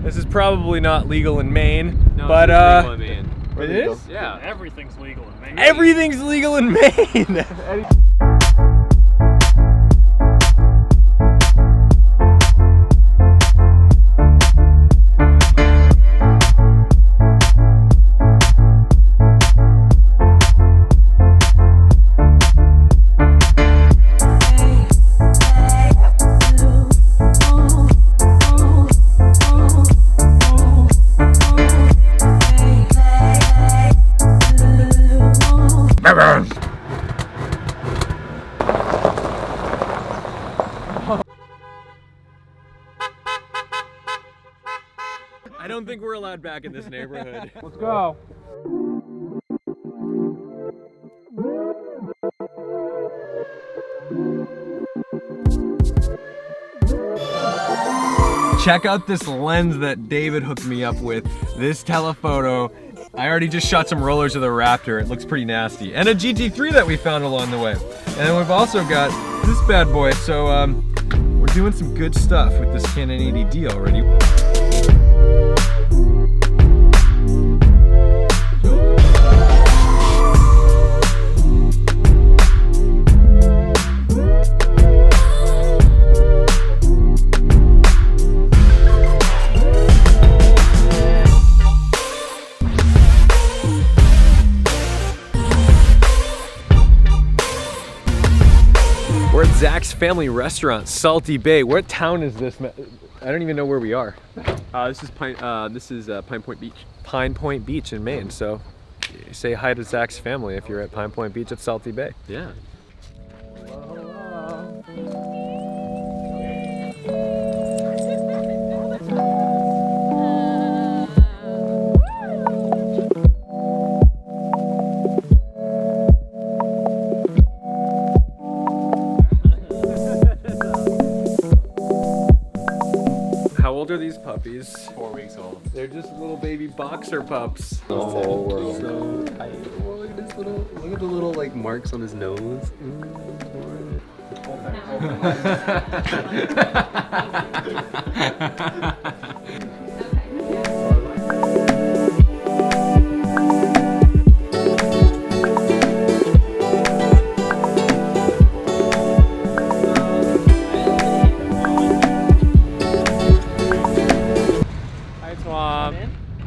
This is probably not legal in Maine, No, but it's legal in Maine. it is? Yeah. Everything's legal in Maine. Everything's legal in Maine. I don't think we're allowed back in this neighborhood. Let's go. Check out this lens that David hooked me up with. This telephoto. I already just shot some rollers of the Raptor. It looks pretty nasty. And a GT3 that we found along the way. And then we've also got this bad boy. So we're doing some good stuff with this Canon 80D already. We're at Zach's family restaurant, Salty Bay. What town is this? I don't even know where we are. This is Pine Point Beach. Pine Point Beach in Maine. So say hi to Zach's family if you're at Pine Point Beach at Salty Bay. Yeah. How old are these puppies? 4 weeks old. They're just little baby boxer pups. The whole world. So tight. Oh, look at this little. Look at the little like marks on his nose.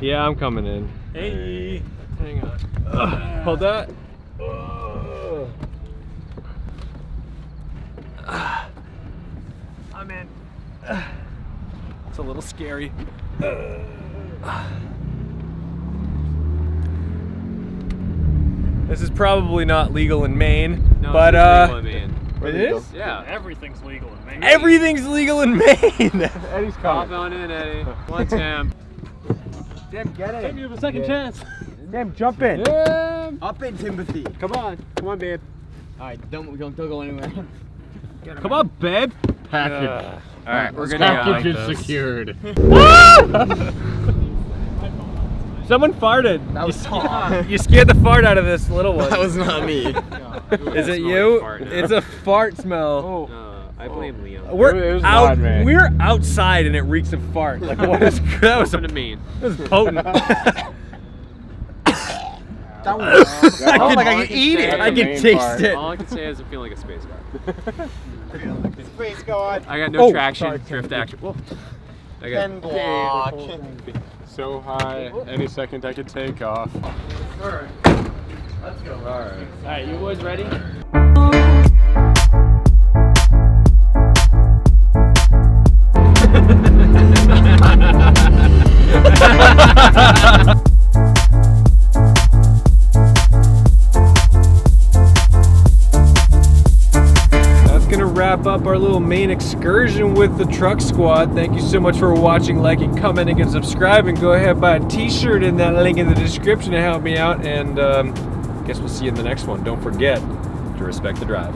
Yeah, I'm coming in. Hey. Hang on. Hold that. I'm in. It's a little scary. This is probably not legal in Maine, No, but it's legal in Maine. it is? Yeah. Everything's legal in Maine. Everything's legal in Maine. Eddie's Hop coming. on in, Eddie. One Tim. Tim, get Tim, in. you have a second chance. Tim, jump in. Tim. Up in, Timothy. Come on, babe. All right, don't go anywhere. Come on, babe. Package. All right, we're gonna Package is secured. Someone farted. That was Tom. You scared the fart out of this little one. That was not me. Is it you? It's a fart smell. I blame Liam. We're out. We're outside and it reeks of fart. Like what is that? Was Welcome to Maine. That was potent. That was. I Oh, could, like I can eat it. I can taste it. All I can say is I feel like a space car. Space God. I got no Oh, traction, sorry. drift action. Whoa. I got Pen block. So high, any second I could take off. Alright. Let's go. Alright. Alright, you boys ready? That's gonna wrap up our little Maine excursion with the truck squad. Thank you so much for watching, liking, commenting, and subscribing. Go ahead, buy a t-shirt in that link in the description to help me out, and guess we'll see you in the next one. Don't forget to respect the drive.